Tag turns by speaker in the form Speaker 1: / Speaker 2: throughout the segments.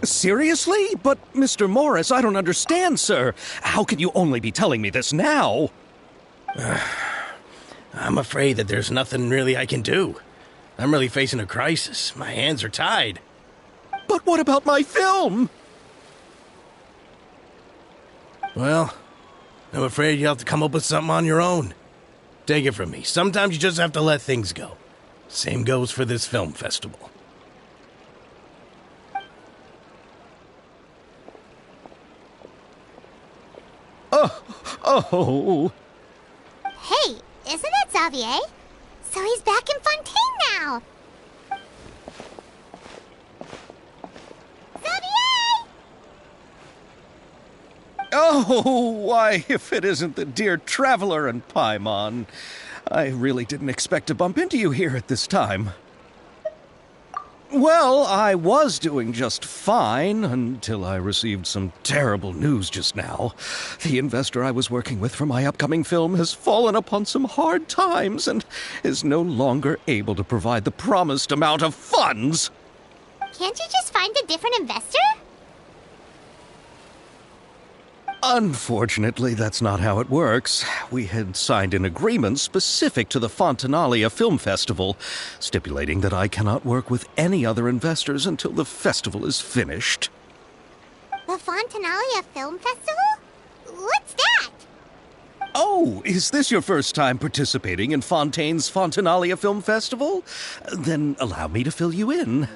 Speaker 1: Seriously? But, Mr. Morris, I don't understand, sir. How can you only be telling me this now?
Speaker 2: I'm afraid that there's nothing really I can do. I'm really facing a crisis. My hands are tied.
Speaker 1: But what about my film?
Speaker 2: Well, I'm afraid you'll have to come up with something on your own. Take it from me. Sometimes you just have to let things go. Same goes for this film festival.
Speaker 1: Oh.
Speaker 3: Hey, isn't that Xavier? So he's back in Fontaine now. Xavier!
Speaker 1: Oh, why, if it isn't the dear Traveler and Paimon. I really didn't expect to bump into you here at this time. Well, I was doing just fine until I received some terrible news just now. The investor I was working with for my upcoming film has fallen upon some hard times and is no longer able to provide the promised amount of funds.
Speaker 3: Can't you just find a different investor?
Speaker 1: Unfortunately, that's not how it works. We had signed an agreement specific to the Fontanalia Film Festival, stipulating that I cannot work with any other investors until the festival is finished.
Speaker 3: The Fontanalia Film Festival? What's that?
Speaker 1: Oh, is this your first time participating in Fontaine's Fontanalia Film Festival? Then allow me to fill you in.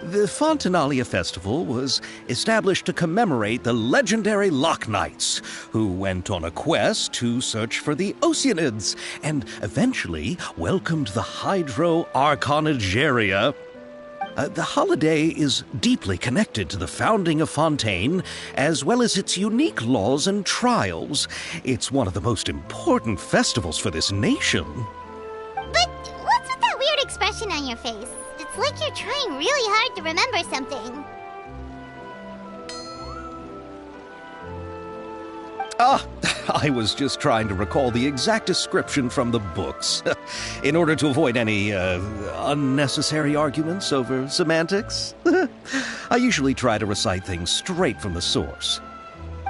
Speaker 1: The Fontanalia Festival was established to commemorate the legendary Loch Knights, who went on a quest to search for the Oceanids and eventually welcomed the Hydro Arconageria. The holiday is deeply connected to the founding of Fontaine, as well as its unique laws and trials. It's one of the most important festivals for this nation.
Speaker 3: But what's with that weird expression on your face? It's like you're trying really hard to remember something.
Speaker 1: I was just trying to recall the exact description from the books, in order to avoid any unnecessary arguments over semantics. I usually try to recite things straight from the source.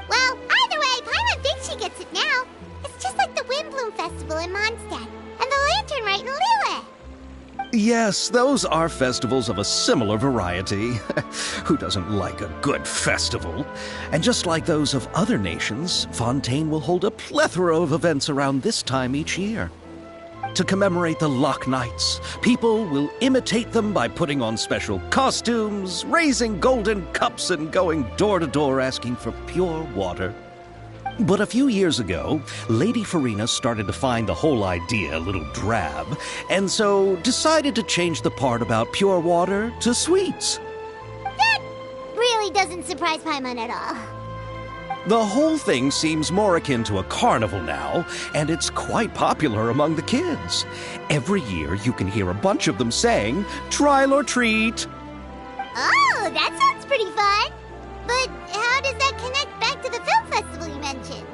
Speaker 3: Well, either way, Paimon thinks she gets it now. It's just like the Windbloom Festival in Mondstadt, and the Lantern Rite in Lille.
Speaker 1: Yes, those are festivals of a similar variety. Who doesn't like a good festival? And just like those of other nations, Fontaine will hold a plethora of events around this time each year. To commemorate the Loch Knights, people will imitate them by putting on special costumes, raising golden cups, and going door to door asking for pure water. But a few years ago, Lady Farina started to find the whole idea a little drab, and so decided to change the part about pure water to sweets.
Speaker 3: That really doesn't surprise Paimon at all.
Speaker 1: The whole thing seems more akin to a carnival now, and it's quite popular among the kids. Every year you can hear a bunch of them saying, "Trial or treat."
Speaker 3: Oh, that sounds pretty fun. But how does that connect back to the film festival you mentioned?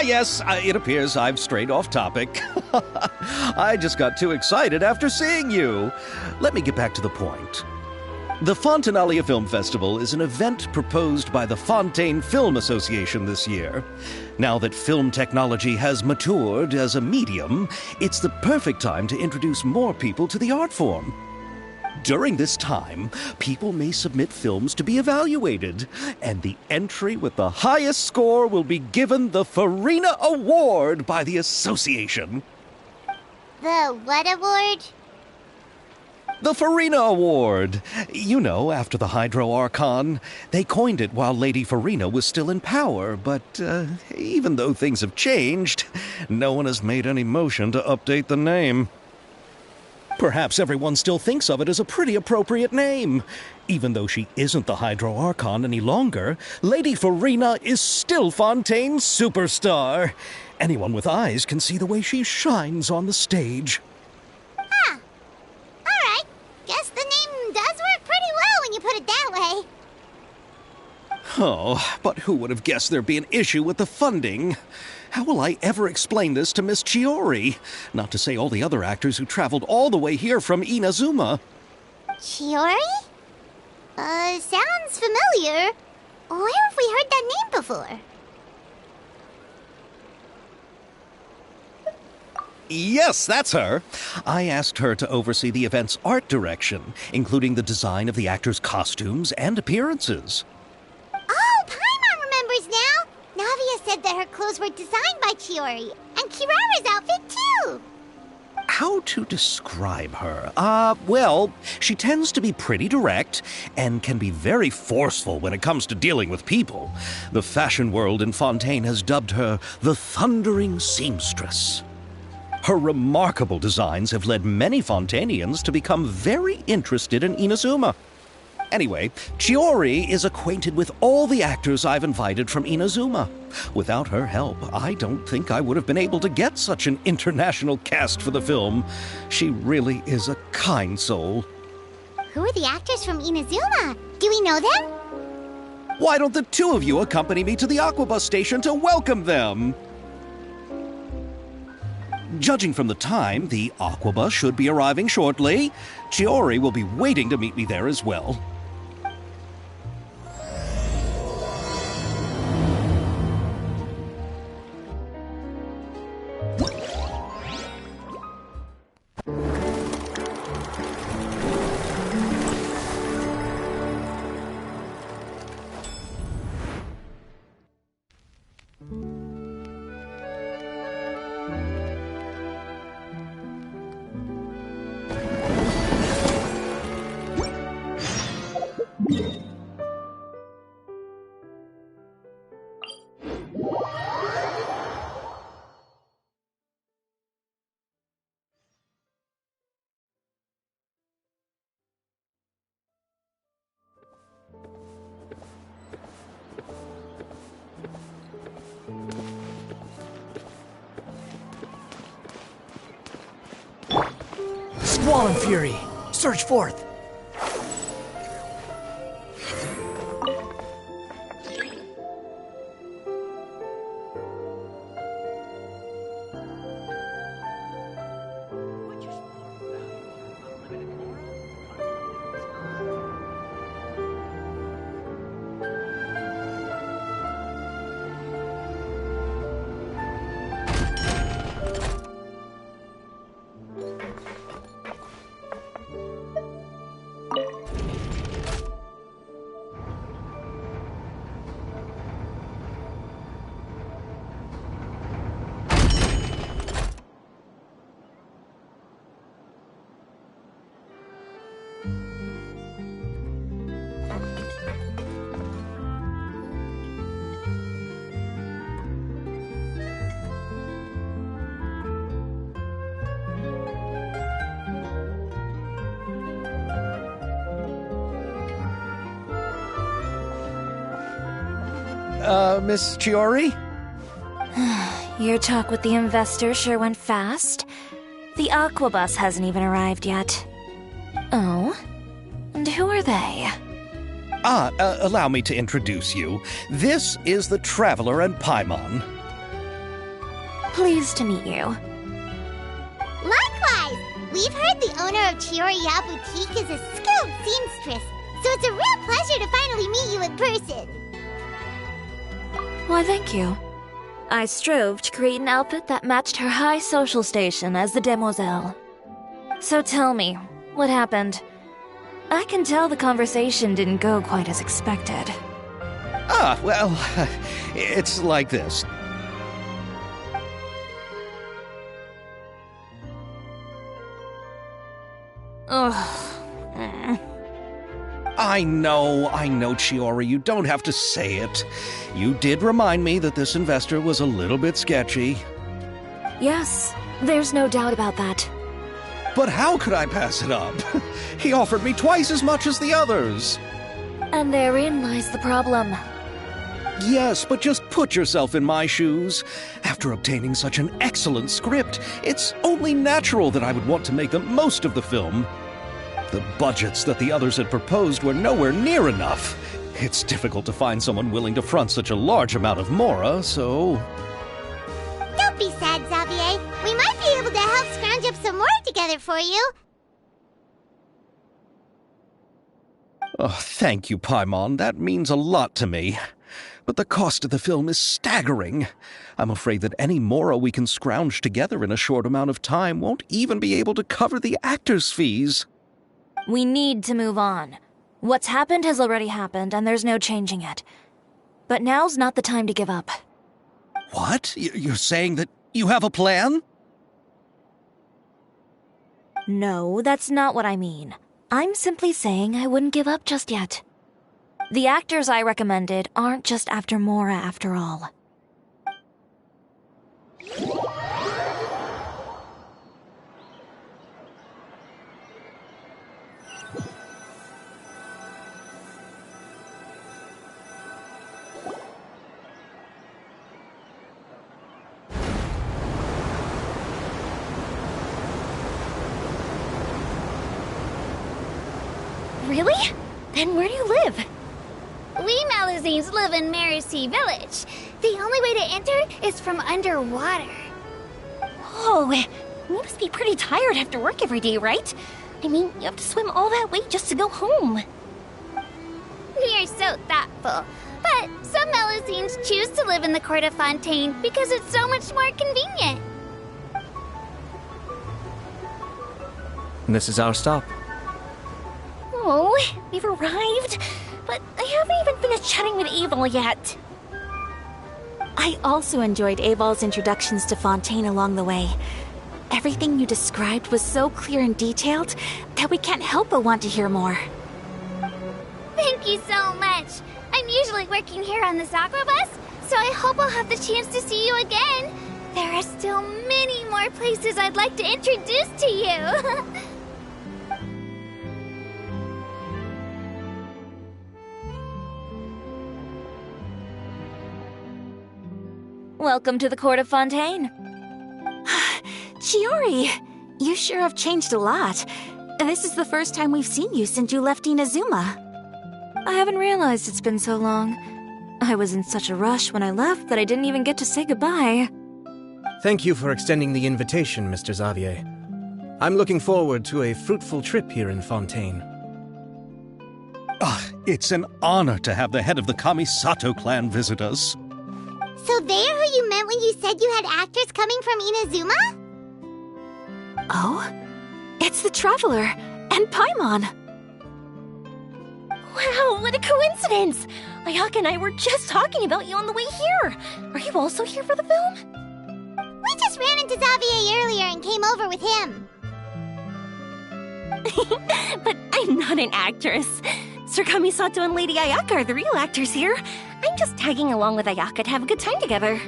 Speaker 1: Yes, it appears I've strayed off topic. I just got too excited after seeing you. Let me get back to the point. The Fontanalia Film Festival is an event proposed by the Fontaine Film Association this year. Now that film technology has matured as a medium, it's the perfect time to introduce more people to the art form. During this time, people may submit films to be evaluated, and the entry with the highest score will be given the Farina Award by the association.
Speaker 3: The what award?
Speaker 1: The Farina Award. You know, after the Hydro Archon. They coined it while Lady Farina was still in power, but even though things have changed, no one has made any motion to update the name. Perhaps everyone still thinks of it as a pretty appropriate name. Even though she isn't the Hydro Archon any longer, Lady Farina is still Fontaine's superstar. Anyone with eyes can see the way she shines on the stage.
Speaker 3: Huh. Alright. Guess the name does work pretty well when you put it that way.
Speaker 1: Oh, but who would have guessed there'd be an issue with the funding? How will I ever explain this to Miss Chiori? Not to say all the other actors who traveled all the way here from Inazuma.
Speaker 3: Chiori? Sounds familiar. Where have we heard that name before?
Speaker 1: Yes, that's her. I asked her to oversee the event's art direction, including the design of the actors' costumes and appearances.
Speaker 3: Oh, Paimon remembers now! Navia said that her clothes were designed by Chiori, and Kirara's outfit too!
Speaker 1: How to describe her? Well, she tends to be pretty direct and can be very forceful when it comes to dealing with people. The fashion world in Fontaine has dubbed her the Thundering Seamstress. Her remarkable designs have led many Fontainians to become very interested in Inazuma. Anyway, Chiori is acquainted with all the actors I've invited from Inazuma. Without her help, I don't think I would have been able to get such an international cast for the film. She really is a kind soul.
Speaker 3: Who are the actors from Inazuma? Do we know them?
Speaker 1: Why don't the two of you accompany me to the Aquabus station to welcome them? Judging from the time, the Aquabus should be arriving shortly. Chiori will be waiting to meet me there as well.
Speaker 4: Squall and Fury, surge forth!
Speaker 1: Miss Chiori?
Speaker 5: Your talk with the investor sure went fast. The Aquabus hasn't even arrived yet. Oh? And who are they?
Speaker 1: Allow me to introduce you. This is the Traveler and Paimon.
Speaker 5: Pleased to meet you.
Speaker 3: Likewise! We've heard the owner of Chioriya Boutique is a skilled seamstress, so it's a real pleasure to finally meet you in person.
Speaker 5: Why, thank you. I strove to create an outfit that matched her high social station as the demoiselle. So tell me, what happened? I can tell the conversation didn't go quite as expected.
Speaker 1: Well, it's like this.
Speaker 5: Ugh.
Speaker 1: I know, Chiori, you don't have to say it. You did remind me that this investor was a little bit sketchy.
Speaker 5: Yes, there's no doubt about that.
Speaker 1: But how could I pass it up? He offered me twice as much as the others.
Speaker 5: And therein lies the problem.
Speaker 1: Yes, but just put yourself in my shoes. After obtaining such an excellent script, it's only natural that I would want to make the most of the film. The budgets that the others had proposed were nowhere near enough. It's difficult to find someone willing to front such a large amount of mora, so...
Speaker 3: Don't be sad, Xavier. We might be able to help scrounge up some more together for you.
Speaker 1: Oh, thank you, Paimon. That means a lot to me. But the cost of the film is staggering. I'm afraid that any mora we can scrounge together in a short amount of time won't even be able to cover the actors' fees.
Speaker 5: We need to move on. What's happened has already happened, and there's no changing it. But now's not the time to give up.
Speaker 1: What? You're saying that you have a plan?
Speaker 5: No, that's not what I mean. I'm simply saying I wouldn't give up just yet. The actors I recommended aren't just after Mora after all.
Speaker 6: Really? Then where do you live?
Speaker 3: We Malazines live in Marcy Village. The only way to enter is from underwater.
Speaker 6: Oh, you must be pretty tired after work every day, right? I mean, you have to swim all that way just to go home.
Speaker 3: We are so thoughtful. But some Malazines choose to live in the Court of Fontaine because it's so much more convenient.
Speaker 7: This is our stop.
Speaker 6: Oh, we've arrived. But I haven't even finished chatting with Aval yet. I also enjoyed Aval's introductions to Fontaine along the way. Everything you described was so clear and detailed that we can't help but want to hear more.
Speaker 3: Thank you so much. I'm usually working here on the Sakura bus, so I hope I'll have the chance to see you again. There are still many more places I'd like to introduce to you.
Speaker 5: Welcome to the Court of Fontaine.
Speaker 6: Chiori, you sure have changed a lot. This is the first time we've seen you since you left Inazuma.
Speaker 5: I haven't realized it's been so long. I was in such a rush when I left that I didn't even get to say goodbye.
Speaker 7: Thank you for extending the invitation, Mr. Xavier. I'm looking forward to a fruitful trip here in Fontaine.
Speaker 1: It's an honor to have the head of the Kamisato clan visit us.
Speaker 3: So they're who you meant when you said you had actors coming from Inazuma?
Speaker 6: Oh? It's the Traveler and Paimon. Wow, what a coincidence! Ayaka and I were just talking about you on the way here. Are you also here for the film?
Speaker 3: We just ran into Xavier earlier and came over with him.
Speaker 6: But I'm not an actress. Sir Kamisato and Lady Ayaka are the real actors here. I'm just tagging along with Ayaka to have a good time together.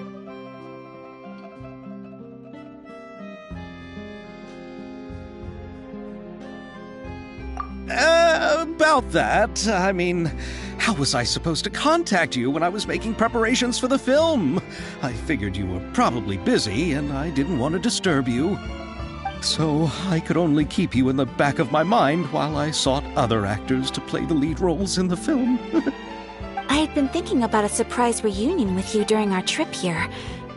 Speaker 1: About that, I mean, how was I supposed to contact you when I was making preparations for the film? I figured you were probably busy, and I didn't want to disturb you. So I could only keep you in the back of my mind while I sought other actors to play the lead roles in the film.
Speaker 6: I had been thinking about a surprise reunion with you during our trip here,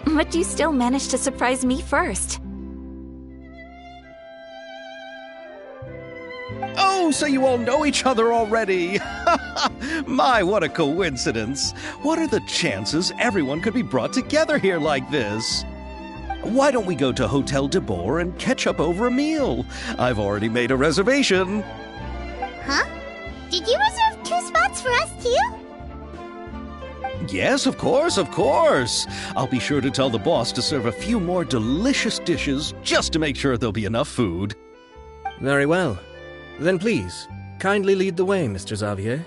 Speaker 6: but you still managed to surprise me first.
Speaker 1: Oh, so you all know each other already! My, what a coincidence! What are the chances everyone could be brought together here like this? Why don't we go to Hotel de Boer and catch up over a meal? I've already made a reservation.
Speaker 3: Huh? Did you reserve 2 spots for us too?
Speaker 1: Yes, of course, of course. I'll be sure to tell the boss to serve a few more delicious dishes just to make sure there'll be enough food.
Speaker 7: Very well. Then please, kindly lead the way, Mr. Xavier.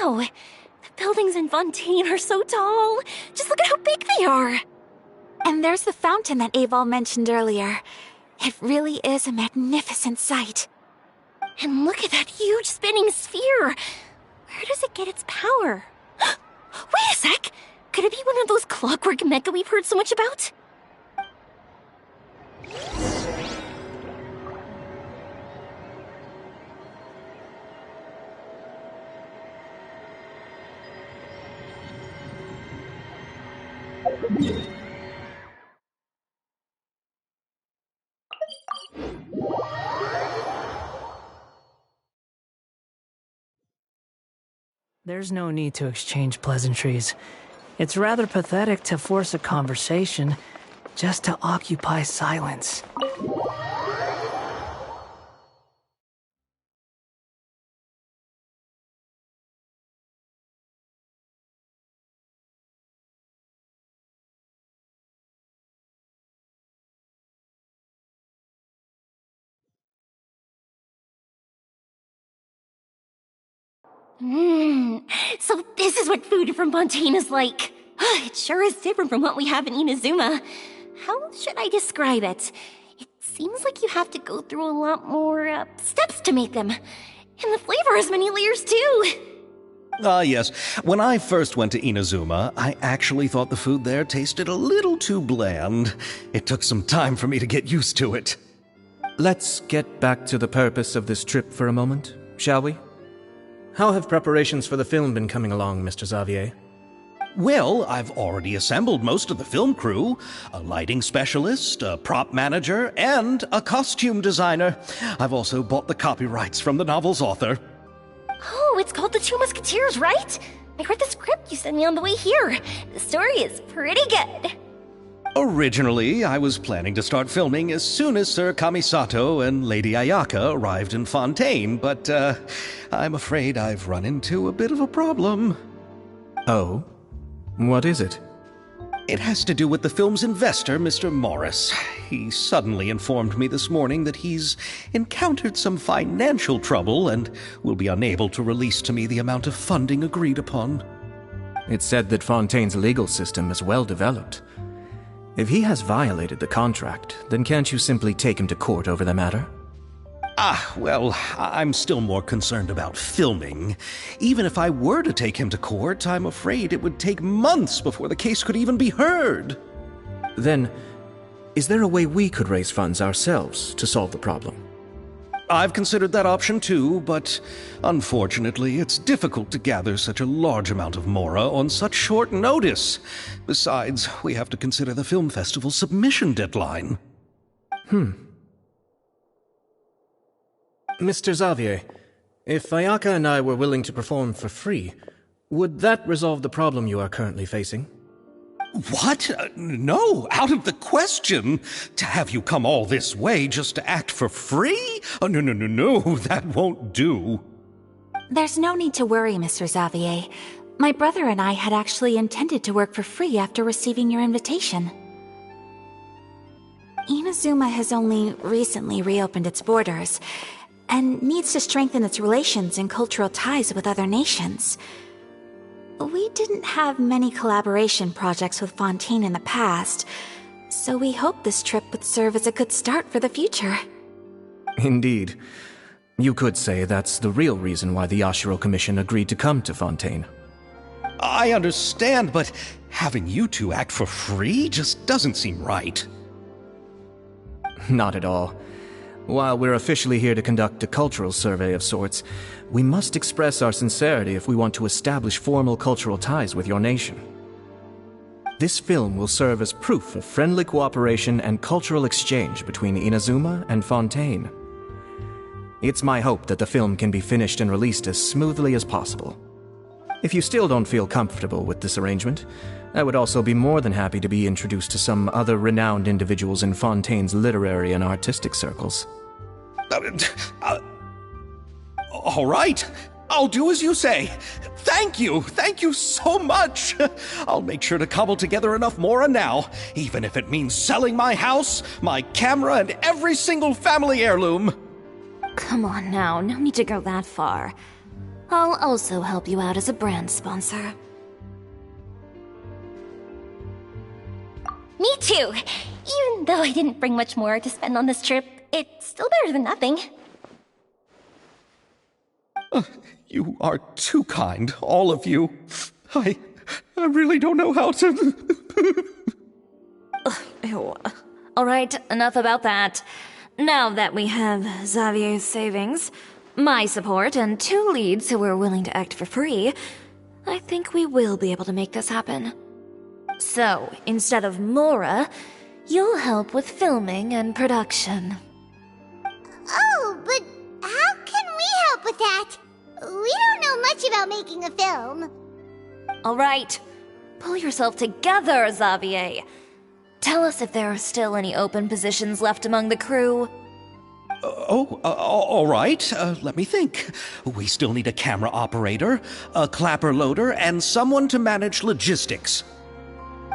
Speaker 6: Wow, the buildings in Fontaine are so tall. Just look at how big they are. And there's the fountain that Aval mentioned earlier. It really is a magnificent sight. And look at that huge spinning sphere. Where does it get its power? Wait a sec! Could it be one of those clockwork mecha we've heard so much about?
Speaker 4: There's no need to exchange pleasantries. It's rather pathetic to force a conversation just to occupy silence.
Speaker 6: So this is what food from Fontaine is like. It sure is different from what we have in Inazuma. How should I describe it? It seems like you have to go through a lot more steps to make them. And the flavor has many layers too.
Speaker 1: Yes. When I first went to Inazuma, I actually thought the food there tasted a little too bland. It took some time for me to get used to it.
Speaker 7: Let's get back to the purpose of this trip for a moment, shall we? How have preparations for the film been coming along, Mr. Xavier?
Speaker 1: Well, I've already assembled most of the film crew, a lighting specialist, a prop manager, and a costume designer. I've also bought the copyrights from the novel's author.
Speaker 6: Oh, it's called The Two Musketeers, right? I read the script you sent me on the way here. The story is pretty good.
Speaker 1: Originally, I was planning to start filming as soon as Sir Kamisato and Lady Ayaka arrived in Fontaine, but I'm afraid I've run into a bit of a problem.
Speaker 7: Oh? What is it?
Speaker 1: It has to do with the film's investor, Mr. Morris. He suddenly informed me this morning that he's encountered some financial trouble and will be unable to release to me the amount of funding agreed upon.
Speaker 7: It's said that Fontaine's legal system is well developed. If he has violated the contract, then can't you simply take him to court over the matter?
Speaker 1: Well, I'm still more concerned about filming. Even if I were to take him to court, I'm afraid it would take months before the case could even be heard.
Speaker 7: Then, is there a way we could raise funds ourselves to solve the problem?
Speaker 1: I've considered that option too, but unfortunately, it's difficult to gather such a large amount of mora on such short notice. Besides, we have to consider the film festival's submission deadline.
Speaker 7: Mr. Xavier, if Ayaka and I were willing to perform for free, would that resolve the problem you are currently facing?
Speaker 1: What? No, out of the question. To have you come all this way just to act for free? Oh, no, that won't do.
Speaker 6: There's no need to worry, Mr. Xavier. My brother and I had actually intended to work for free after receiving your invitation. Inazuma has only recently reopened its borders, and needs to strengthen its relations and cultural ties with other nations. We didn't have many collaboration projects with Fontaine in the past, so we hoped this trip would serve as a good start for the future.
Speaker 7: Indeed. You could say that's the real reason why the Yashiro Commission agreed to come to Fontaine.
Speaker 1: I understand, but having you two act for free just doesn't seem right.
Speaker 7: Not at all. While we're officially here to conduct a cultural survey of sorts, we must express our sincerity if we want to establish formal cultural ties with your nation. This film will serve as proof of friendly cooperation and cultural exchange between Inazuma and Fontaine. It's my hope that the film can be finished and released as smoothly as possible. If you still don't feel comfortable with this arrangement, I would also be more than happy to be introduced to some other renowned individuals in Fontaine's literary and artistic circles.
Speaker 1: All right, I'll do as you say. Thank you so much. I'll make sure to cobble together enough mora now, even if it means selling my house, my camera, and every single family heirloom.
Speaker 5: Come on now, no need to go that far. I'll also help you out as a brand sponsor.
Speaker 6: Me too! Even though I didn't bring much more to spend on this trip, it's still better than nothing.
Speaker 1: You are too kind, all of you. I really don't know how to...
Speaker 5: Ew. Alright, enough about that. Now that we have Xavier's savings, my support, and 2 leads who are willing to act for free, I think we will be able to make this happen. So, instead of Mora, you'll help with filming and production.
Speaker 3: Oh, but how can we help with that? We don't know much about making a film.
Speaker 5: Alright, pull yourself together, Xavier. Tell us if there are still any open positions left among the crew.
Speaker 1: All right. Let me think. We still need a camera operator, a clapper loader, and someone to manage logistics.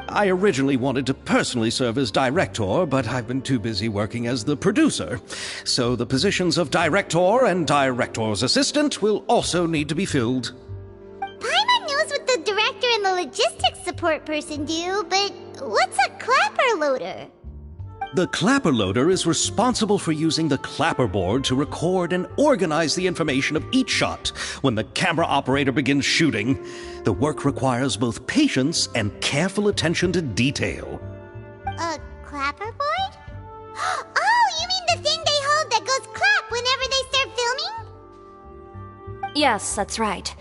Speaker 1: I originally wanted to personally serve as director, but I've been too busy working as the producer. So the positions of director and director's assistant will also need to be filled.
Speaker 3: Paimon knows what the director and the logistics support person do, but what's a clapper loader?
Speaker 1: The clapper loader is responsible for using the clapperboard to record and organize the information of each shot when the camera operator begins shooting. The work requires both patience and careful attention to detail.
Speaker 3: A clapperboard? Oh, you mean the thing they hold that goes clap whenever they start filming?
Speaker 5: Yes, that's right.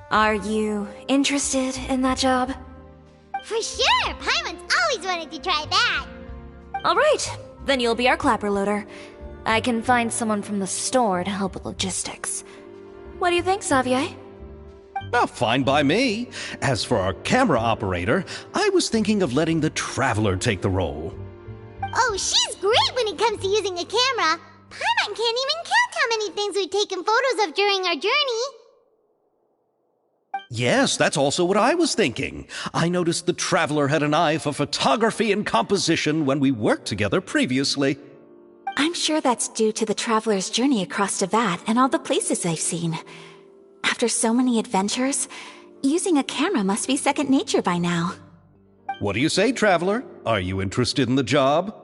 Speaker 5: Are you interested in that job?
Speaker 3: For sure! Paimon's always wanted to try that.
Speaker 5: Alright, then you'll be our clapper loader. I can find someone from the store to help with logistics. What do you think, Xavier?
Speaker 1: Well, fine by me. As for our camera operator, I was thinking of letting the Traveler take the role.
Speaker 3: Oh, she's great when it comes to using a camera. Paimon can't even count how many things we've taken photos of during our journey.
Speaker 1: Yes, that's also what I was thinking. I noticed the Traveler had an eye for photography and composition when we worked together previously.
Speaker 6: I'm sure that's due to the Traveler's journey across Teyvat and all the places they've seen. After so many adventures, using a camera must be second nature by now.
Speaker 1: What do you say, Traveler? Are you interested in the job?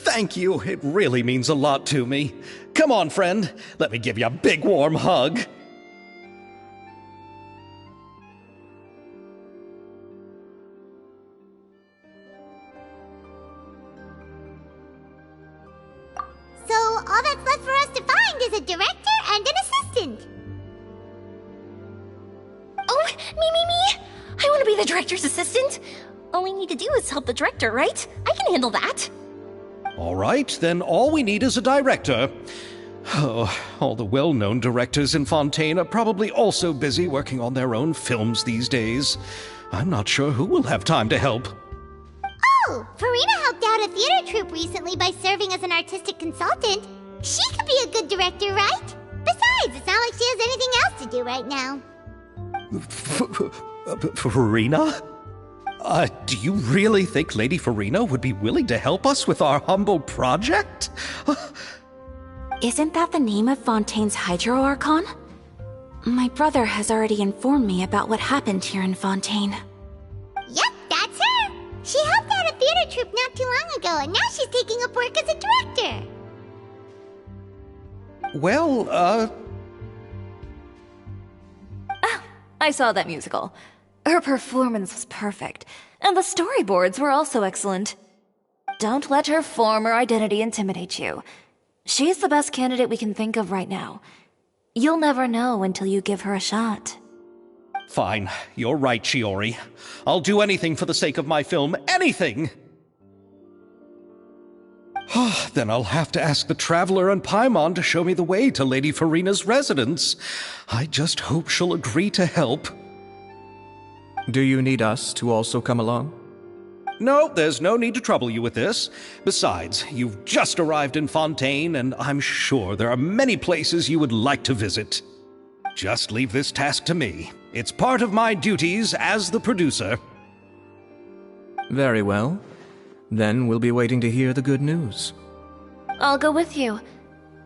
Speaker 1: Thank you. It really means a lot to me. Come on, friend. Let me give you a big warm hug.
Speaker 3: So all that's left for us to find is a director and an assistant.
Speaker 6: Oh, me! I want to be the director's assistant. All we need to do is help the director, right? I can handle that.
Speaker 1: All right, then all we need is a director. Oh, all the well-known directors in Fontaine are probably also busy working on their own films these days. I'm not sure who will have time to help.
Speaker 3: Oh, Farina helped out a theater troupe recently by serving as an artistic consultant. She could be a good director, right? Besides, it's not like she has anything else to do right now.
Speaker 1: Farina? Do you really think Lady Farina would be willing to help us with our humble project?
Speaker 6: Isn't that the name of Fontaine's Hydro Archon? My brother has already informed me about what happened here in Fontaine.
Speaker 3: Yep, that's her. She helped out a theater troupe not too long ago, and now she's taking up work as a director.
Speaker 1: Well,
Speaker 5: I saw that musical. Her performance was perfect, and the storyboards were also excellent. Don't let her former identity intimidate you. She's the best candidate we can think of right now. You'll never know until you give her a shot.
Speaker 1: Fine. You're right, Shiori. I'll do anything for the sake of my film. Anything! Then I'll have to ask the Traveler and Paimon to show me the way to Lady Farina's residence. I just hope she'll agree to help.
Speaker 7: Do you need us to also come along?
Speaker 1: No, there's no need to trouble you with this. Besides, you've just arrived in Fontaine, and I'm sure there are many places you would like to visit. Just leave this task to me. It's part of my duties as the producer.
Speaker 7: Very well. Then we'll be waiting to hear the good news.
Speaker 5: I'll go with you.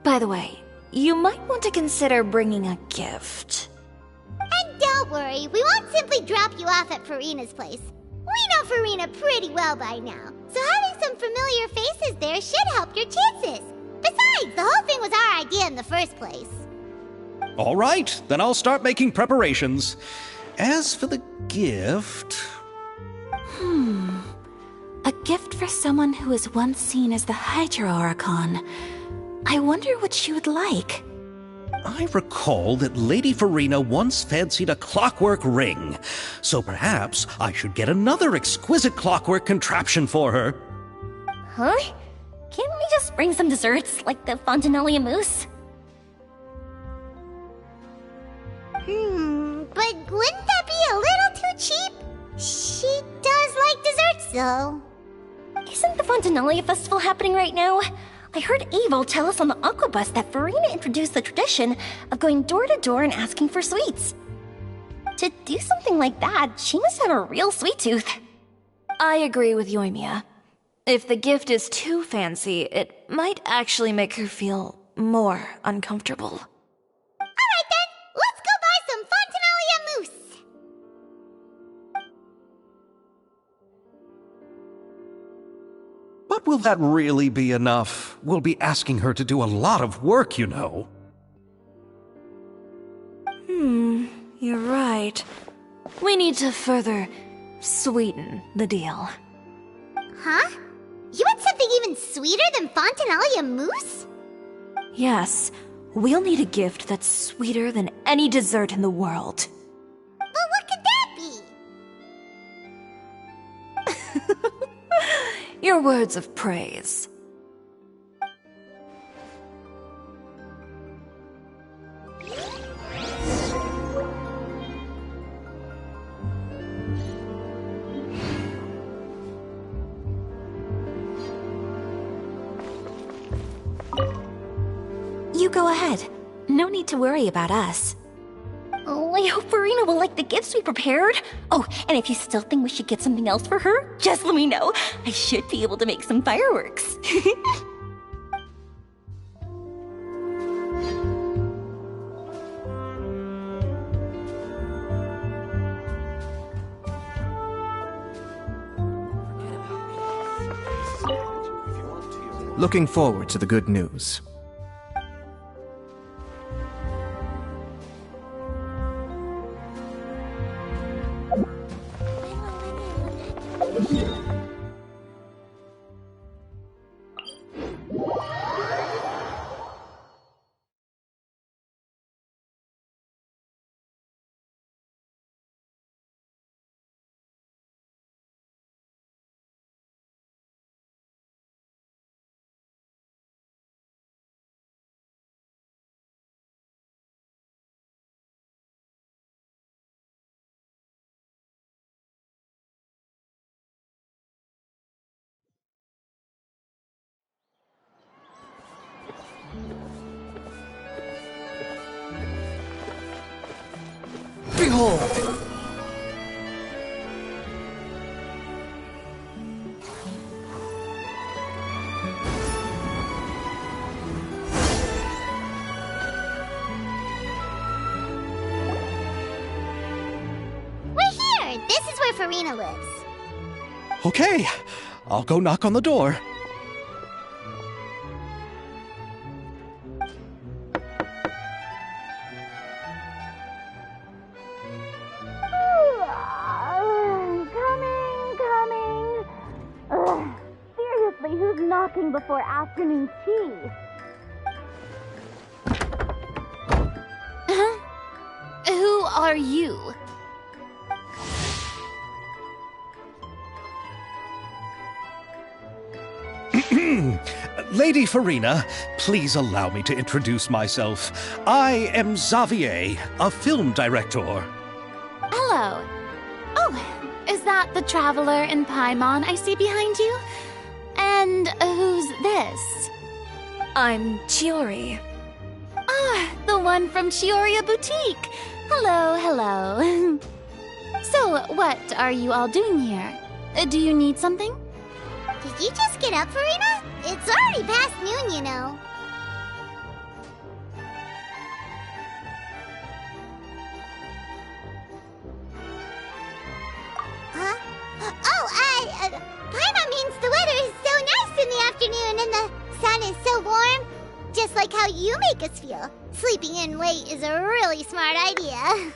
Speaker 5: By the way, you might want to consider bringing a gift.
Speaker 3: And don't worry, we won't simply drop you off at Farina's place. We know Farina pretty well by now, so having some familiar faces there should help your chances. Besides, the whole thing was our idea in the first place.
Speaker 1: All right, then I'll start making preparations. As for the gift...
Speaker 6: A gift for someone who was once seen as the Hydra Oricon. I wonder what she would like.
Speaker 1: I recall that Lady ƑөŨÿö once fancied a clockwork ring, so perhaps I should get another exquisite clockwork contraption for her.
Speaker 8: Huh? Can't we just bring some desserts, like the Fontinalia mousse?
Speaker 3: But wouldn't that be a little too cheap? She does like desserts, though.
Speaker 8: Isn't the Fontinalia festival happening right now? I heard Aval tell us on the Aquabus that ƑөŨÿö introduced the tradition of going door to door and asking for sweets. To do something like that, she must have a real sweet tooth.
Speaker 5: I agree with Yoimiya. If the gift is too fancy, it might actually make her feel more uncomfortable.
Speaker 3: Alright then, let's go buy some Fontinalia mousse!
Speaker 1: But will that really be enough? We'll be asking her to do a lot of work, you know.
Speaker 5: You're right. We need to further sweeten the deal.
Speaker 3: Huh? You want something even sweeter than Fontinalia mousse?
Speaker 5: Yes, we'll need a gift that's sweeter than any dessert in the world.
Speaker 3: But what could that be?
Speaker 5: Your words of praise.
Speaker 6: You go ahead. No need to worry about us.
Speaker 8: Oh, I hope ƑөŨÿö will like the gifts we prepared. Oh, and if you still think we should get something else for her, just let me know. I should be able to make some fireworks.
Speaker 7: Looking forward to the good news.
Speaker 1: Behold!
Speaker 3: We're here! This is where ƑөŨÿö lives.
Speaker 1: Okay, I'll go knock on the door.
Speaker 3: Who's knocking before afternoon tea? Who are you?
Speaker 1: Lady ƑөŨÿö, please allow me to introduce myself. I am Xavier, a film director.
Speaker 3: Hello. Oh, is that the traveler in Paimon I see behind you? And who's this?
Speaker 5: I'm Chiori.
Speaker 3: Ah, the one from Chioria Boutique. Hello, hello. So, what are you all doing here? Do you need something? Did you just get up, ƑөŨÿö? It's already past noon, you know. Huh? Oh, Paimon means the weather is so nice in the afternoon and the sun is so warm. Just like how you make us feel. Sleeping in late is a really smart idea.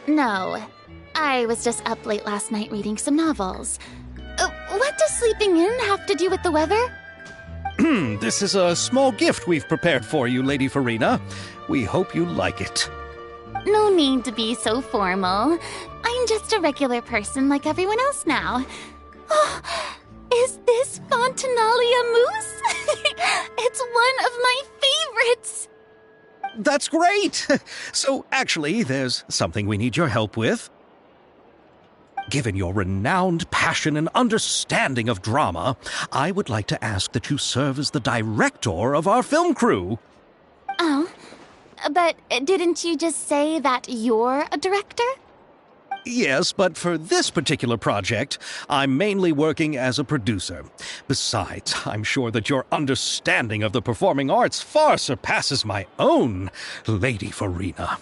Speaker 3: No.
Speaker 6: I was just up late last night reading some novels. What does sleeping in have to do with the weather?
Speaker 1: This is a small gift we've prepared for you, Lady Farina. We hope you like it.
Speaker 6: No need to be so formal. I'm just a regular person like everyone else now. Oh, is this Fontinalia mousse? It's one of my favorites!
Speaker 1: That's great! So, actually, there's something we need your help with. Given your renowned passion and understanding of drama, I would like to ask that you serve as the director of our film crew.
Speaker 6: Oh, but didn't you just say that you're a director?
Speaker 1: Yes, but for this particular project, I'm mainly working as a producer. Besides, I'm sure that your understanding of the performing arts far surpasses my own, Lady Farina.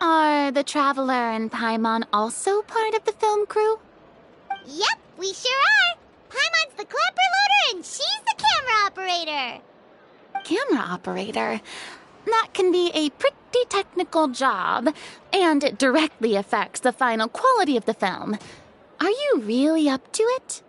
Speaker 6: Are the Traveler and Paimon also part of the film crew?
Speaker 3: Yep, we sure are. Paimon's the clapper loader and she's the camera operator.
Speaker 6: Camera operator? That can be a pretty technical job, and it directly affects the final quality of the film. Are you really up to it?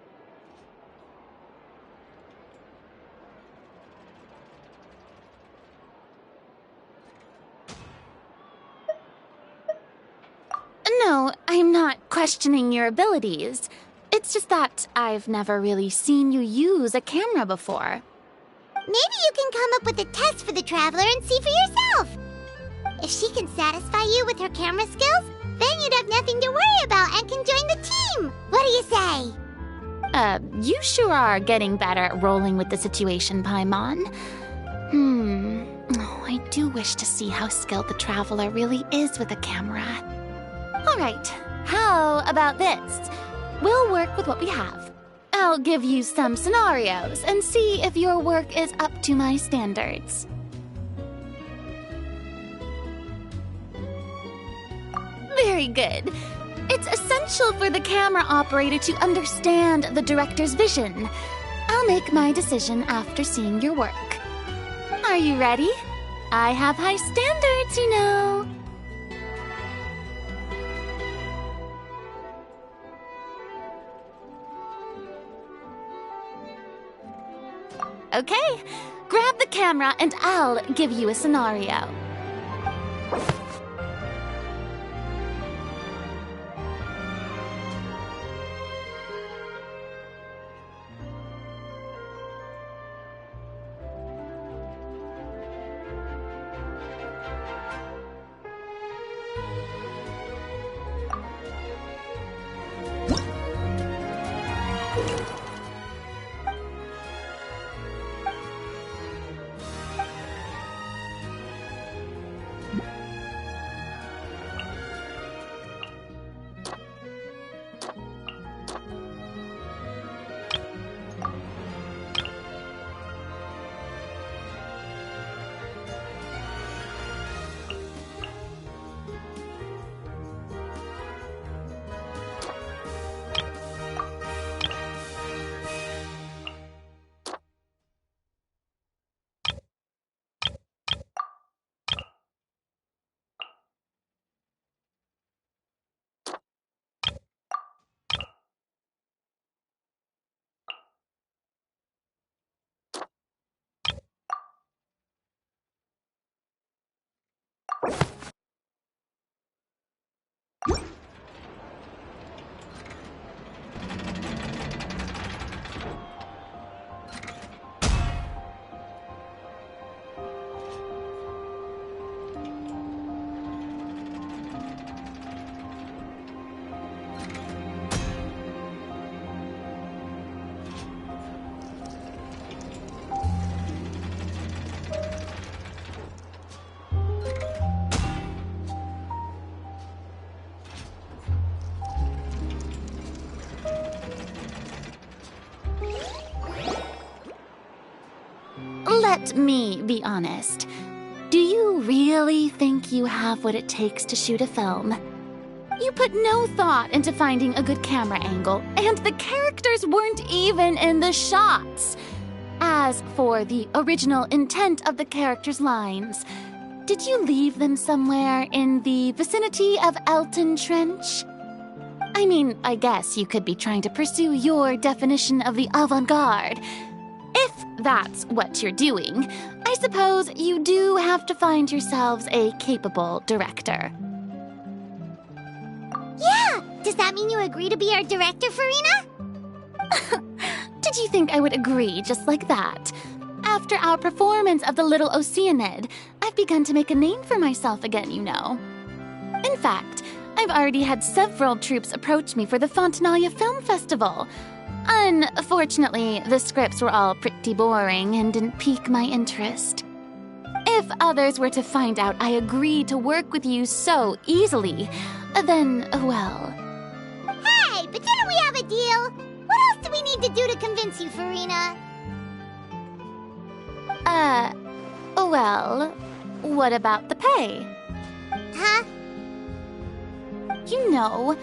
Speaker 6: No, I'm not questioning your abilities. It's just that I've never really seen you use a camera before.
Speaker 3: Maybe you can come up with a test for the Traveler and see for yourself. If she can satisfy you with her camera skills, then you'd have nothing to worry about and can join the team. What do you say?
Speaker 6: You sure are getting better at rolling with the situation, Paimon. Oh, I do wish to see how skilled the Traveler really is with a camera. All right, how about this? We'll work with what we have. I'll give you some scenarios and see if your work is up to my standards. Very good. It's essential for the camera operator to understand the director's vision. I'll make my decision after seeing your work. Are you ready? I have high standards, you know. Okay, grab the camera and I'll give you a scenario. Let me be honest. Do you really think you have what it takes to shoot a film? You put no thought into finding a good camera angle, and the characters weren't even in the shots. As for the original intent of the characters' lines, did you leave them somewhere in the vicinity of Elton Trench? I mean, I guess you could be trying to pursue your definition of the avant-garde. If that's what you're doing, I suppose you do have to find yourselves a capable director.
Speaker 3: Yeah! Does that mean you agree to be our director, Farina?
Speaker 6: Did you think I would agree just like that? After our performance of the Little Oceanid, I've begun to make a name for myself again, you know. In fact, I've already had several troops approach me for the ƑөŨÿöω Film Festival. Unfortunately, the scripts were all pretty boring and didn't pique my interest. If others were to find out I agreed to work with you so easily, then, well...
Speaker 3: Hey, but didn't we have a deal? What else do we need to do to convince you, Farina?
Speaker 6: Well, what about the pay?
Speaker 3: Huh?
Speaker 6: You know,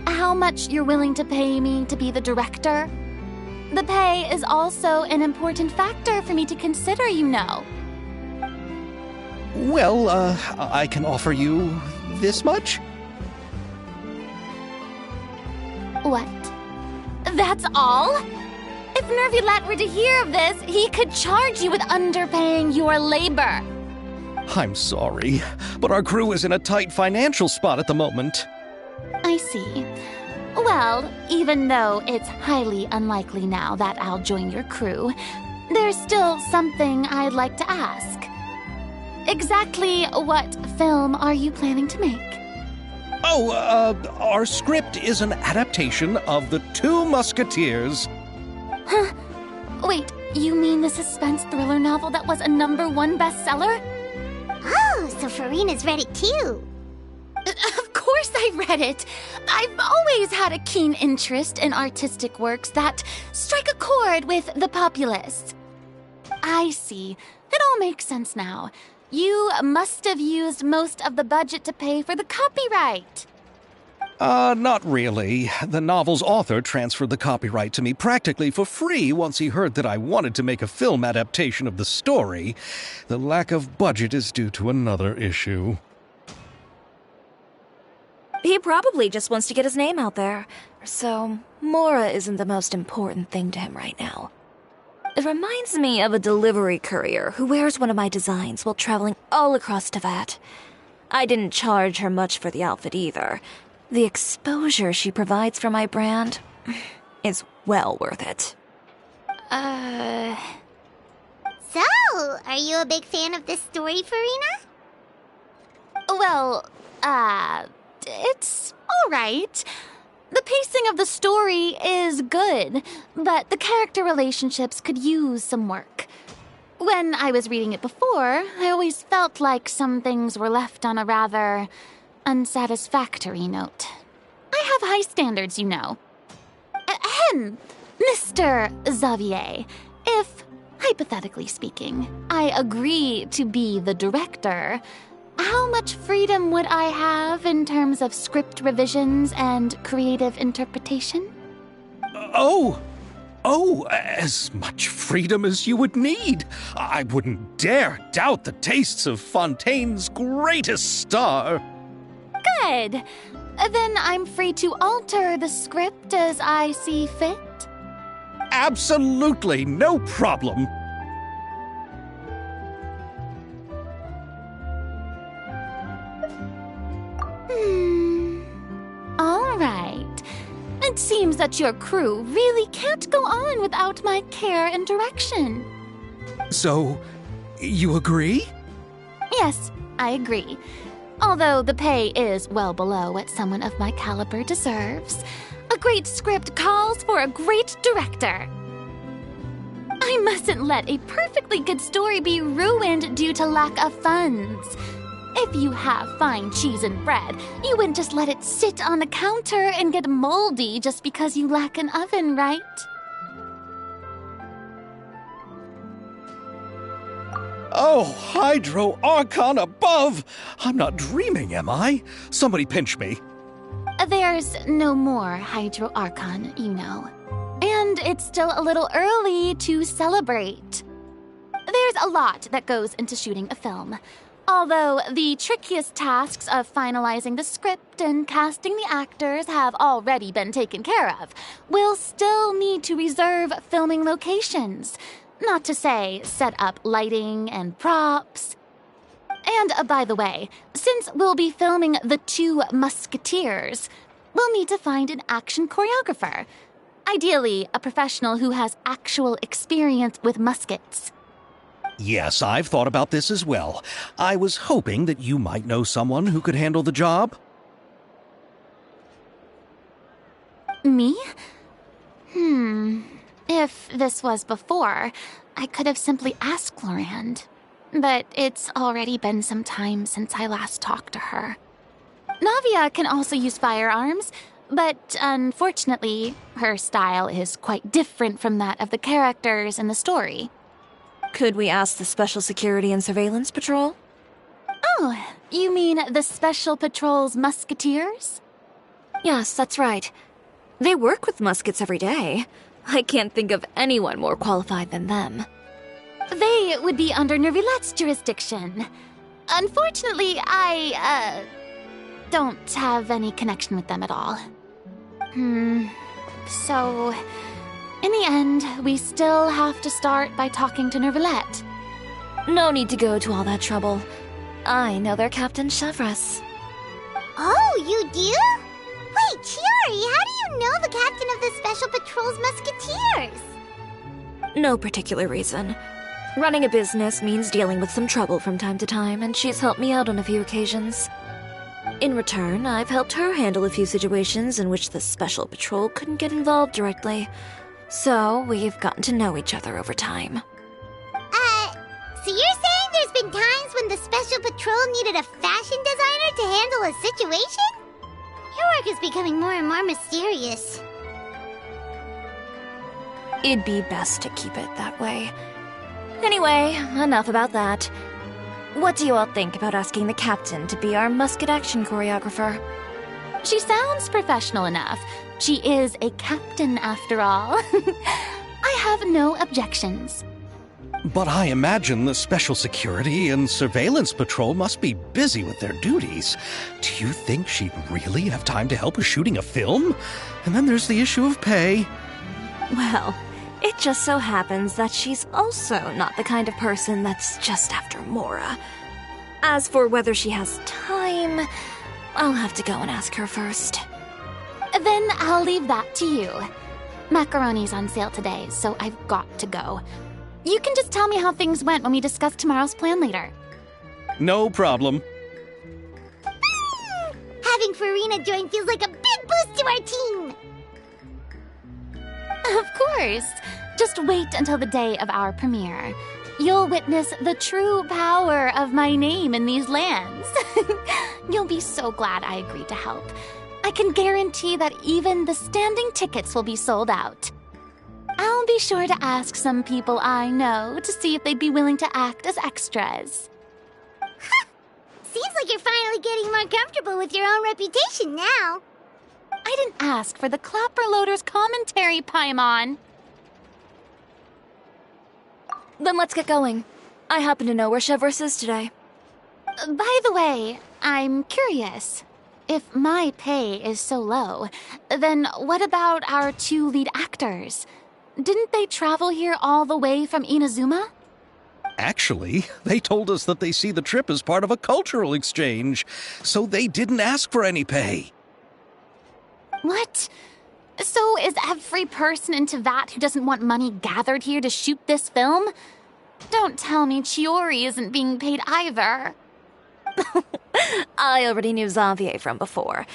Speaker 6: how much you're willing to pay me to be the director? The pay is also an important factor for me to consider, you know.
Speaker 1: Well, I can offer you this much?
Speaker 6: What? That's all? If Nervylat were to hear of this, he could charge you with underpaying your labor.
Speaker 1: I'm sorry, but our crew is in a tight financial spot at the moment.
Speaker 6: I see. Well, even though it's highly unlikely now that I'll join your crew, there's still something I'd like to ask. Exactly what film are you planning to make?
Speaker 1: Oh, our script is an adaptation of The Two Musketeers.
Speaker 6: Huh? Wait, you mean the suspense thriller novel that was a #1 bestseller?
Speaker 3: Oh, so Farina's read it too.
Speaker 6: Of course I read it. I've always had a keen interest in artistic works that strike a chord with the populace. I see. It all makes sense now. You must have used most of the budget to pay for the copyright.
Speaker 1: Not really. The novel's author transferred the copyright to me practically for free once he heard that I wanted to make a film adaptation of the story. The lack of budget is due to another issue.
Speaker 5: He probably just wants to get his name out there. So, Mora isn't the most important thing to him right now. It reminds me of a delivery courier who wears one of my designs while traveling all across Teyvat. I didn't charge her much for the outfit either. The exposure she provides for my brand is well worth it.
Speaker 3: So, are you a big fan of this story, Farina?
Speaker 6: Well, it's alright. The pacing of the story is good, but the character relationships could use some work. When I was reading it before, I always felt like some things were left on a rather unsatisfactory note. I have high standards, you know. Ahem, Mr. Xavier, if, hypothetically speaking, I agree to be the director, how much freedom would I have in terms of script revisions and creative interpretation?
Speaker 1: Oh, as much freedom as you would need. I wouldn't dare doubt the tastes of Fontaine's greatest star.
Speaker 6: Good. Then I'm free to alter the script as I see fit?
Speaker 1: Absolutely, no problem.
Speaker 6: All right. It seems that your crew really can't go on without my care and direction.
Speaker 1: So, you agree?
Speaker 6: Yes, I agree. Although the pay is well below what someone of my caliber deserves, a great script calls for a great director. I mustn't let a perfectly good story be ruined due to lack of funds. If you have fine cheese and bread, you wouldn't just let it sit on the counter and get moldy just because you lack an oven, right?
Speaker 1: Oh, Hydro Archon above! I'm not dreaming, am I? Somebody pinch me.
Speaker 6: There's no more Hydro Archon, you know. And it's still a little early to celebrate. There's a lot that goes into shooting a film. Although the trickiest tasks of finalizing the script and casting the actors have already been taken care of, we'll still need to reserve filming locations. Not to say set up lighting and props. And by the way, since we'll be filming the 2 Musketeers, we'll need to find an action choreographer. Ideally, a professional who has actual experience with muskets.
Speaker 1: Yes, I've thought about this as well. I was hoping that you might know someone who could handle the job.
Speaker 6: Me? If this was before, I could have simply asked Glorand. But it's already been some time since I last talked to her. Navia can also use firearms, but unfortunately, her style is quite different from that of the characters in the story.
Speaker 5: Could we ask the Special Security and Surveillance Patrol?
Speaker 6: Oh, you mean the Special Patrol's Musketeers?
Speaker 5: Yes, that's right. They work with muskets every day. I can't think of anyone more qualified than them.
Speaker 6: They would be under Nervilette's jurisdiction. Unfortunately, I don't have any connection with them at all. So, in the end, we still have to start by talking to Nervilette.
Speaker 5: No need to go to all that trouble. I know their Captain Chevres.
Speaker 3: Oh, you do? Wait, Chiori, how do you know the captain of the Special Patrol's Musketeers?
Speaker 5: No particular reason. Running a business means dealing with some trouble from time to time, and she's helped me out on a few occasions. In return, I've helped her handle a few situations in which the Special Patrol couldn't get involved directly. So, we've gotten to know each other over time.
Speaker 3: So you're saying there's been times when the Special Patrol needed a fashion designer to handle a situation? Your work is becoming more and more mysterious.
Speaker 5: It'd be best to keep it that way. Anyway, enough about that. What do you all think about asking the captain to be our musket action choreographer?
Speaker 6: She sounds professional enough. She is a captain, after all. I have no objections.
Speaker 1: But I imagine the Special Security and Surveillance Patrol must be busy with their duties. Do you think she'd really have time to help with shooting a film? And then there's the issue of pay.
Speaker 5: Well, it just so happens that she's also not the kind of person that's just after Mora. As for whether she has time, I'll have to go and ask her first.
Speaker 6: Then I'll leave that to you. Macaroni's on sale today, so I've got to go. You can just tell me how things went when we discuss tomorrow's plan later.
Speaker 1: No problem.
Speaker 3: Having Farina join feels like a big boost to our team!
Speaker 6: Of course. Just wait until the day of our premiere. You'll witness the true power of my name in these lands. You'll be so glad I agreed to help. I can guarantee that even the standing tickets will be sold out. I'll be sure to ask some people I know to see if they'd be willing to act as extras.
Speaker 3: Seems like you're finally getting more comfortable with your own reputation now.
Speaker 6: I didn't ask for the Clapper Loader's commentary, Paimon.
Speaker 5: Then let's get going. I happen to know where Chevres is today.
Speaker 6: By the way, I'm curious. If my pay is so low, then what about our 2 lead actors? Didn't they travel here all the way from Inazuma?
Speaker 1: Actually, they told us that they see the trip as part of a cultural exchange, so they didn't ask for any pay.
Speaker 6: What? So is every person in Teyvat who doesn't want money gathered here to shoot this film? Don't tell me Chiori isn't being paid either.
Speaker 5: I already knew Xavier from before,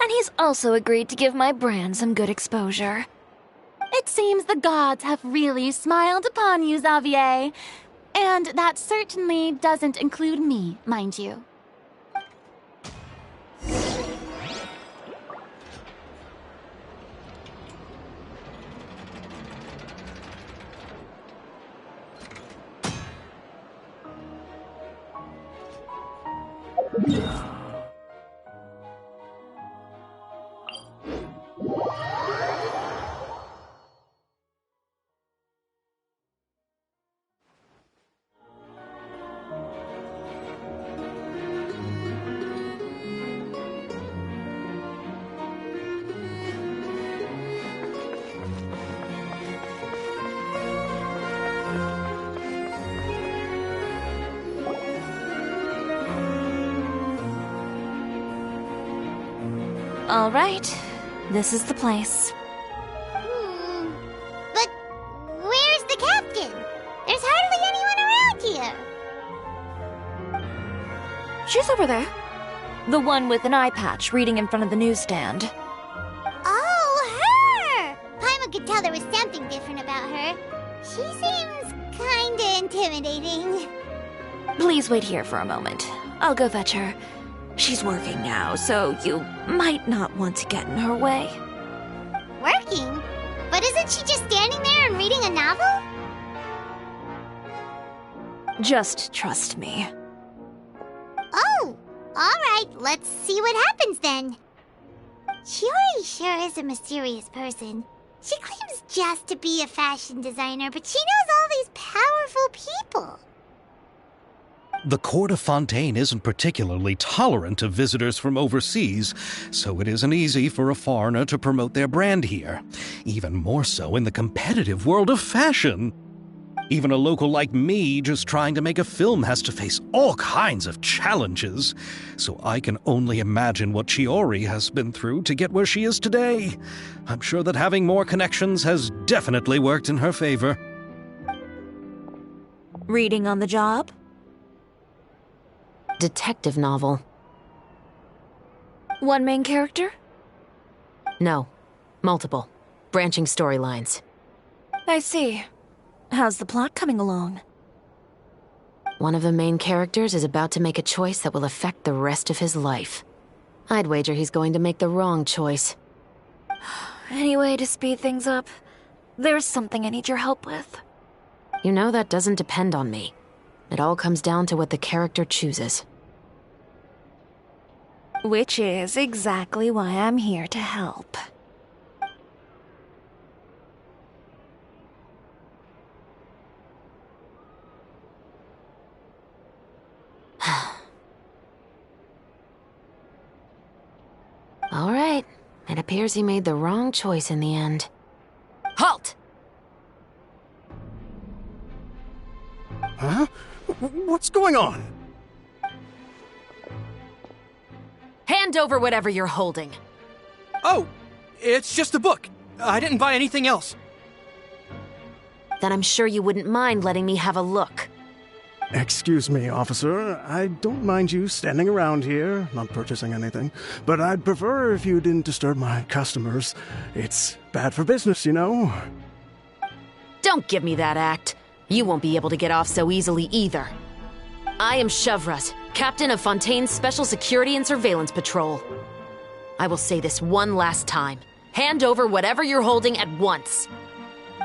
Speaker 5: and he's also agreed to give my brand some good exposure.
Speaker 6: It seems the gods have really smiled upon you, Xavier. And that certainly doesn't include me, mind you.
Speaker 5: All right, this is the place.
Speaker 3: But where's the captain? There's hardly anyone around here.
Speaker 5: She's over there. The one with an eye patch reading in front of the newsstand.
Speaker 3: Oh, her! Paimon could tell there was something different about her. She seems kinda intimidating.
Speaker 5: Please wait here for a moment. I'll go fetch her. She's working now, so you might not want to get in her way.
Speaker 3: Working? But isn't she just standing there and reading a novel?
Speaker 5: Just trust me.
Speaker 3: Oh, alright, let's see what happens then. Chiori sure is a mysterious person. She claims just to be a fashion designer, but she knows all these powerful people.
Speaker 1: The court of Fontaine isn't particularly tolerant of visitors from overseas, so it isn't easy for a foreigner to promote their brand here. Even more so in the competitive world of fashion. Even a local like me just trying to make a film has to face all kinds of challenges. So I can only imagine what Chiori has been through to get where she is today. I'm sure that having more connections has definitely worked in her favor.
Speaker 5: Reading on the job?
Speaker 9: Detective novel.
Speaker 5: One main character?
Speaker 9: No. Multiple. Branching storylines.
Speaker 5: I see. How's the plot coming along?
Speaker 9: One of the main characters is about to make a choice that will affect the rest of his life. I'd wager he's going to make the wrong choice.
Speaker 5: Any way to speed things up? There's something I need your help with.
Speaker 9: You know that doesn't depend on me. It all comes down to what the character chooses.
Speaker 5: Which is exactly why I'm here to help.
Speaker 9: All right. It appears he made the wrong choice in the end. Halt!
Speaker 2: Huh? What's going on?
Speaker 9: Hand over whatever you're holding.
Speaker 10: Oh, it's just a book. I didn't buy anything else.
Speaker 9: Then I'm sure you wouldn't mind letting me have a look.
Speaker 11: Excuse me, officer. I don't mind you standing around here, not purchasing anything, but I'd prefer if you didn't disturb my customers. It's bad for business, you know.
Speaker 9: Don't give me that act. You won't be able to get off so easily either. I am Chevraz, captain of Fontaine's Special Security and Surveillance Patrol. I will say this one last time. Hand over whatever you're holding at once.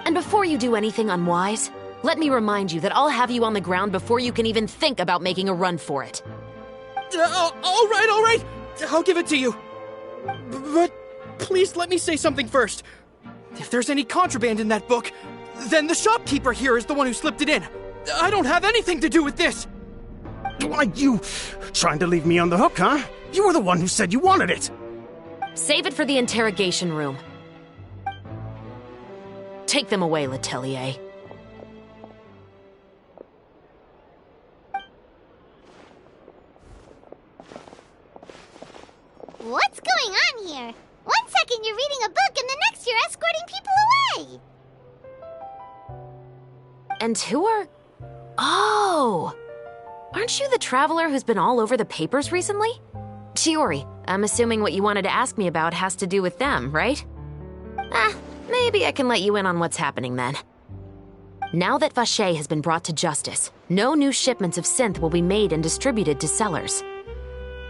Speaker 9: And before you do anything unwise, let me remind you that I'll have you on the ground before you can even think about making a run for it.
Speaker 10: All right. I'll give it to you. But please let me say something first. If there's any contraband in that book, then the shopkeeper here is the one who slipped it in. I don't have anything to do with this.
Speaker 11: Why, you trying to leave me on the hook, huh? You were the one who said you wanted it.
Speaker 9: Save it for the interrogation room. Take them away, Letelier.
Speaker 3: What's going on here? 1 second you're reading a book and the next you're escorting people away.
Speaker 9: And who are... Oh! Aren't you the traveler who's been all over the papers recently? Chiori, I'm assuming what you wanted to ask me about has to do with them, right? Maybe I can let you in on what's happening then. Now that Vacher has been brought to justice, no new shipments of synth will be made and distributed to sellers.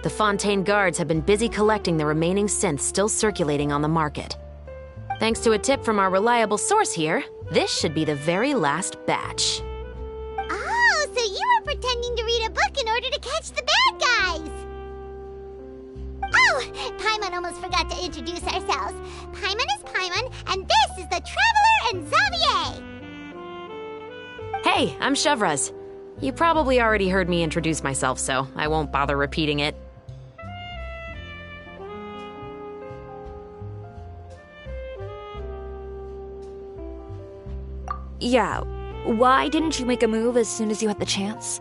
Speaker 9: The Fontaine guards have been busy collecting the remaining synths still circulating on the market. Thanks to a tip from our reliable source here, this should be the very last batch.
Speaker 3: Oh, so you were pretending to read a book in order to catch the bad guys! Oh, Paimon almost forgot to introduce ourselves. Paimon is Paimon, and this is the Traveler and Xavier!
Speaker 9: Hey, I'm Chevraz. You probably already heard me introduce myself, so I won't bother repeating it.
Speaker 5: Yeah, why didn't you make a move as soon as you had the chance?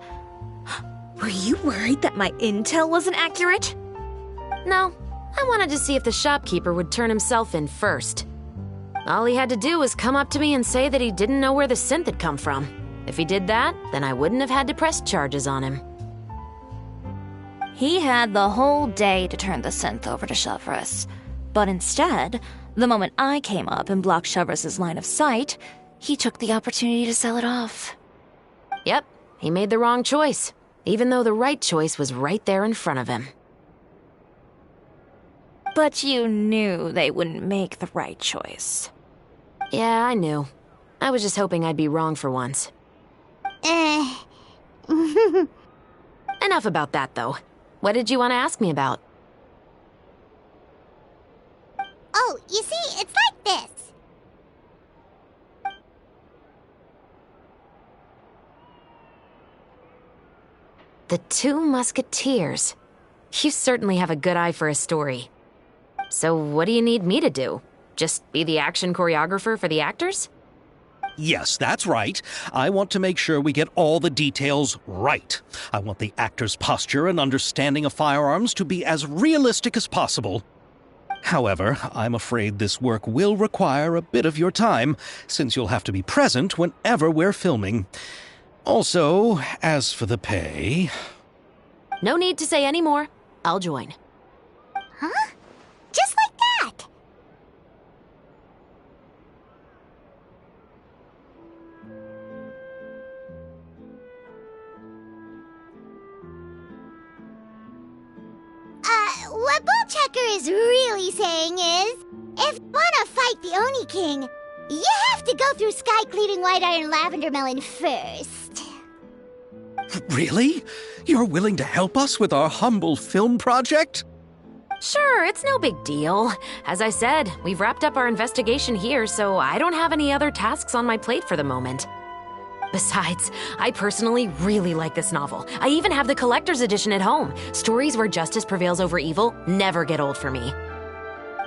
Speaker 5: Were you worried that my intel wasn't accurate?
Speaker 9: No, I wanted to see if the shopkeeper would turn himself in first. All he had to do was come up to me and say that he didn't know where the synth had come from. If he did that, then I wouldn't have had to press charges on him.
Speaker 5: He had the whole day to turn the synth over to Chevreuse. But instead, the moment I came up and blocked Chevreuse's line of sight, he took the opportunity to sell it off.
Speaker 9: Yep, he made the wrong choice, even though the right choice was right there in front of him.
Speaker 5: But you knew they wouldn't make the right choice.
Speaker 9: Yeah, I knew. I was just hoping I'd be wrong for once. Enough about that, though. What did you want to ask me about?
Speaker 3: Oh, you see, it's like this.
Speaker 9: The Two Musketeers. You certainly have a good eye for a story. So what do you need me to do? Just be the action choreographer for the actors?
Speaker 1: Yes, that's right. I want to make sure we get all the details right. I want the actor's posture and understanding of firearms to be as realistic as possible. However, I'm afraid this work will require a bit of your time, since you'll have to be present whenever we're filming. Also, as for the pay...
Speaker 9: No need to say any more. I'll join.
Speaker 3: Huh? Just like that! What Bullchecker is really saying is, if you want to fight the Oni King, you have to go through Sky Cleaving White Iron Lavender Melon first.
Speaker 1: Really? You're willing to help us with our humble film project?
Speaker 9: Sure, it's no big deal. As I said, we've wrapped up our investigation here, so I don't have any other tasks on my plate for the moment. Besides, I personally really like this novel. I even have the collector's edition at home. Stories where justice prevails over evil never get old for me.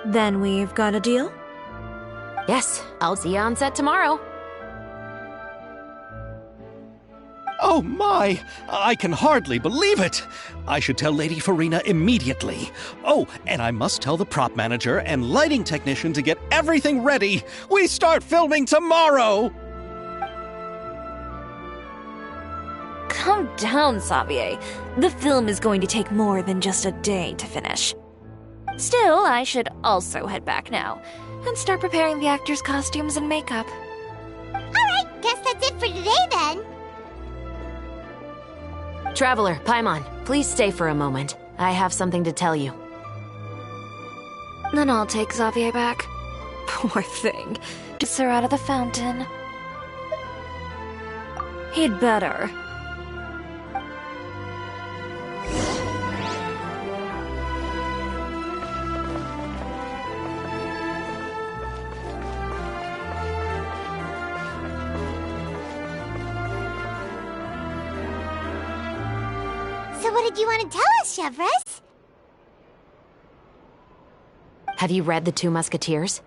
Speaker 5: Then we've got a deal?
Speaker 9: Yes, I'll see you on set tomorrow.
Speaker 1: Oh my! I can hardly believe it! I should tell Lady Ƒө骝ÿ immediately. Oh, and I must tell the prop manager and lighting technician to get everything ready. We start filming tomorrow!
Speaker 5: Calm down, Xavier. The film is going to take more than just a day to finish. Still, I should also head back now and start preparing the actors' costumes and makeup.
Speaker 3: Alright, guess that's it for today then.
Speaker 9: Traveler, Paimon, please stay for a moment. I have something to tell you.
Speaker 5: Then I'll take Xavier back. Poor thing. Gets her out of the fountain. He'd better.
Speaker 3: So what did you want to tell us, Chevreuse?
Speaker 9: Have you read The Two Musketeers?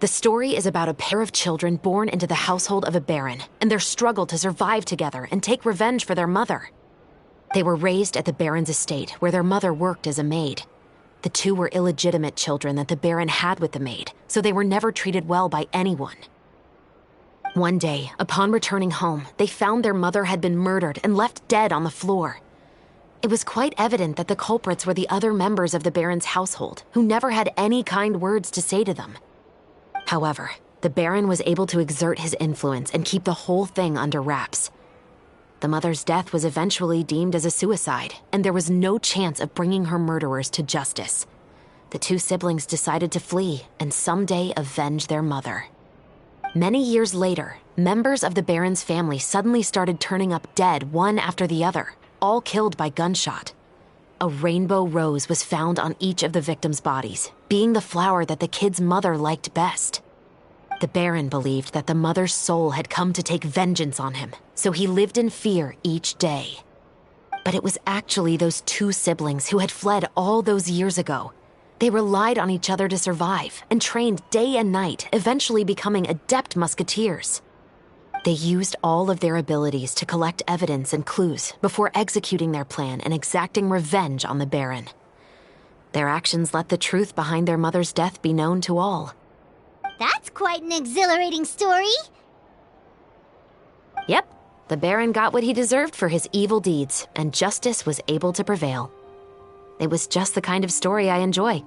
Speaker 9: The story is about a pair of children born into the household of a baron and their struggle to survive together and take revenge for their mother. They were raised at the baron's estate, where their mother worked as a maid. The two were illegitimate children that the baron had with the maid, so they were never treated well by anyone. One day, upon returning home, they found their mother had been murdered and left dead on the floor. It was quite evident that the culprits were the other members of the baron's household, who never had any kind words to say to them. However, the baron was able to exert his influence and keep the whole thing under wraps. The mother's death was eventually deemed as a suicide, and there was no chance of bringing her murderers to justice. The two siblings decided to flee and someday avenge their mother. Many years later, members of the baron's family suddenly started turning up dead one after the other, all killed by gunshot. A rainbow rose was found on each of the victims' bodies, being the flower that the kid's mother liked best. The baron believed that the mother's soul had come to take vengeance on him, so he lived in fear each day. But it was actually those two siblings who had fled all those years ago. They relied on each other to survive and trained day and night, eventually becoming adept musketeers. They used all of their abilities to collect evidence and clues before executing their plan and exacting revenge on the Baron. Their actions let the truth behind their mother's death be known to all.
Speaker 3: That's quite an exhilarating story.
Speaker 9: Yep, the Baron got what he deserved for his evil deeds, and justice was able to prevail. It was just the kind of story I enjoy.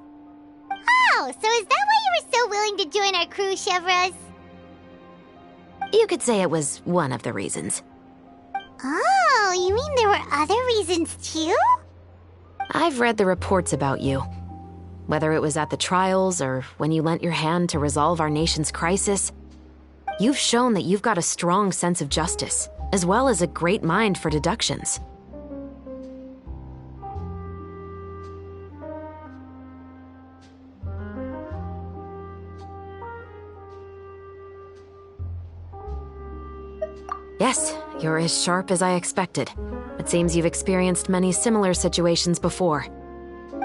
Speaker 3: Oh, so is that why you were so willing to join our crew, Chevrouz?
Speaker 9: You could say it was one of the reasons.
Speaker 3: Oh, you mean there were other reasons too?
Speaker 9: I've read the reports about you. Whether it was at the trials or when you lent your hand to resolve our nation's crisis, you've shown that you've got a strong sense of justice, as well as a great mind for deductions. Yes, you're as sharp as I expected. It seems you've experienced many similar situations before.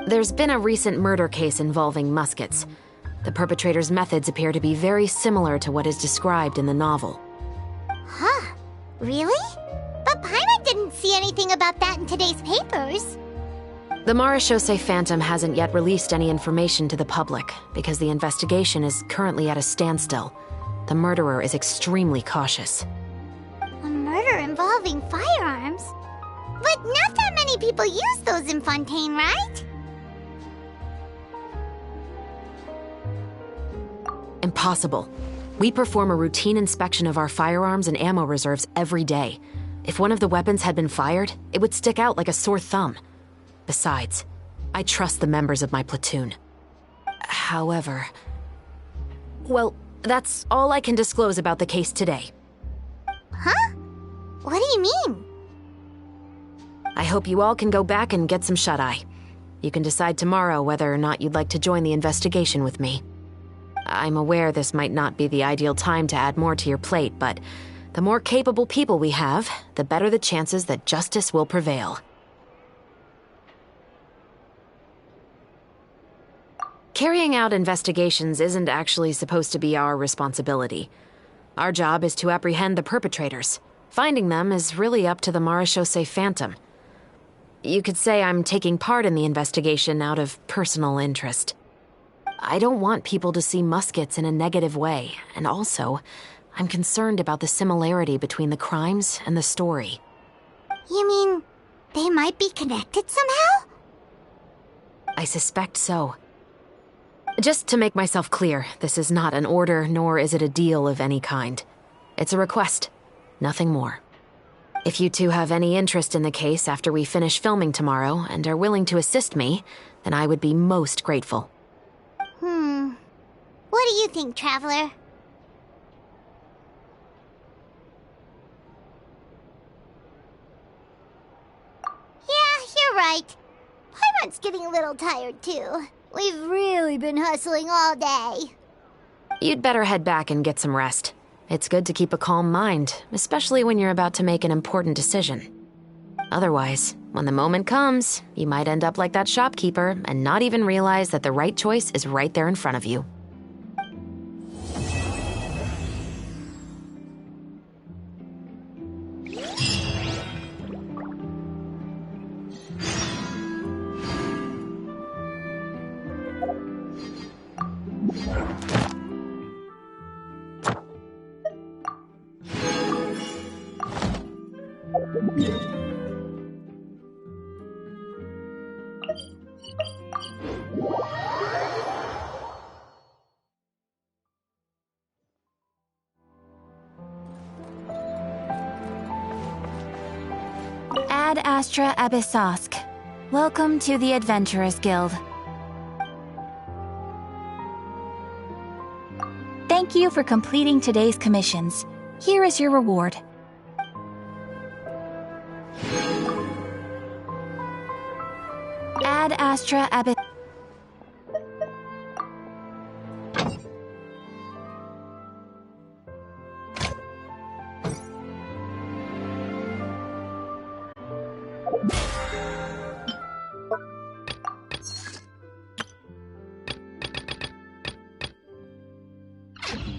Speaker 9: There's been a recent murder case involving Muskets. The perpetrator's methods appear to be very similar to what is described in the novel.
Speaker 3: Huh? Really? But Paimon didn't see anything about that in today's papers.
Speaker 9: The Marechaussee Phantom hasn't yet released any information to the public because the investigation is currently at a standstill. The murderer is extremely cautious.
Speaker 3: A murder involving firearms? But not that many people use those in Fontaine, right?
Speaker 9: Impossible. We perform a routine inspection of our firearms and ammo reserves every day. If one of the weapons had been fired, it would stick out like a sore thumb. Besides, I trust the members of my platoon. However... Well, that's all I can disclose about the case today.
Speaker 3: Huh? What do you mean?
Speaker 9: I hope you all can go back and get some shut-eye. You can decide tomorrow whether or not you'd like to join the investigation with me. I'm aware this might not be the ideal time to add more to your plate, but the more capable people we have, the better the chances that justice will prevail. Carrying out investigations isn't actually supposed to be our responsibility. Our job is to apprehend the perpetrators. Finding them is really up to the Marechaussee Phantom. You could say I'm taking part in the investigation out of personal interest. I don't want people to see Muskets in a negative way, and also, I'm concerned about the similarity between the crimes and the story.
Speaker 3: You mean they might be connected somehow?
Speaker 9: I suspect so. Just to make myself clear, this is not an order, nor is it a deal of any kind. It's a request, nothing more. If you two have any interest in the case after we finish filming tomorrow and are willing to assist me, then I would be most grateful.
Speaker 3: What do you think, Traveler? Yeah, you're right. Paimon's getting a little tired, too. We've really been hustling all day.
Speaker 9: You'd better head back and get some rest. It's good to keep a calm mind, especially when you're about to make an important decision. Otherwise, when the moment comes, you might end up like that shopkeeper and not even realize that the right choice is right there in front of you.
Speaker 6: Ad Astra Abyssosk. Welcome to the Adventurers Guild. Thank you for completing today's commissions. Here is your reward. Ad Astra Abyssosk.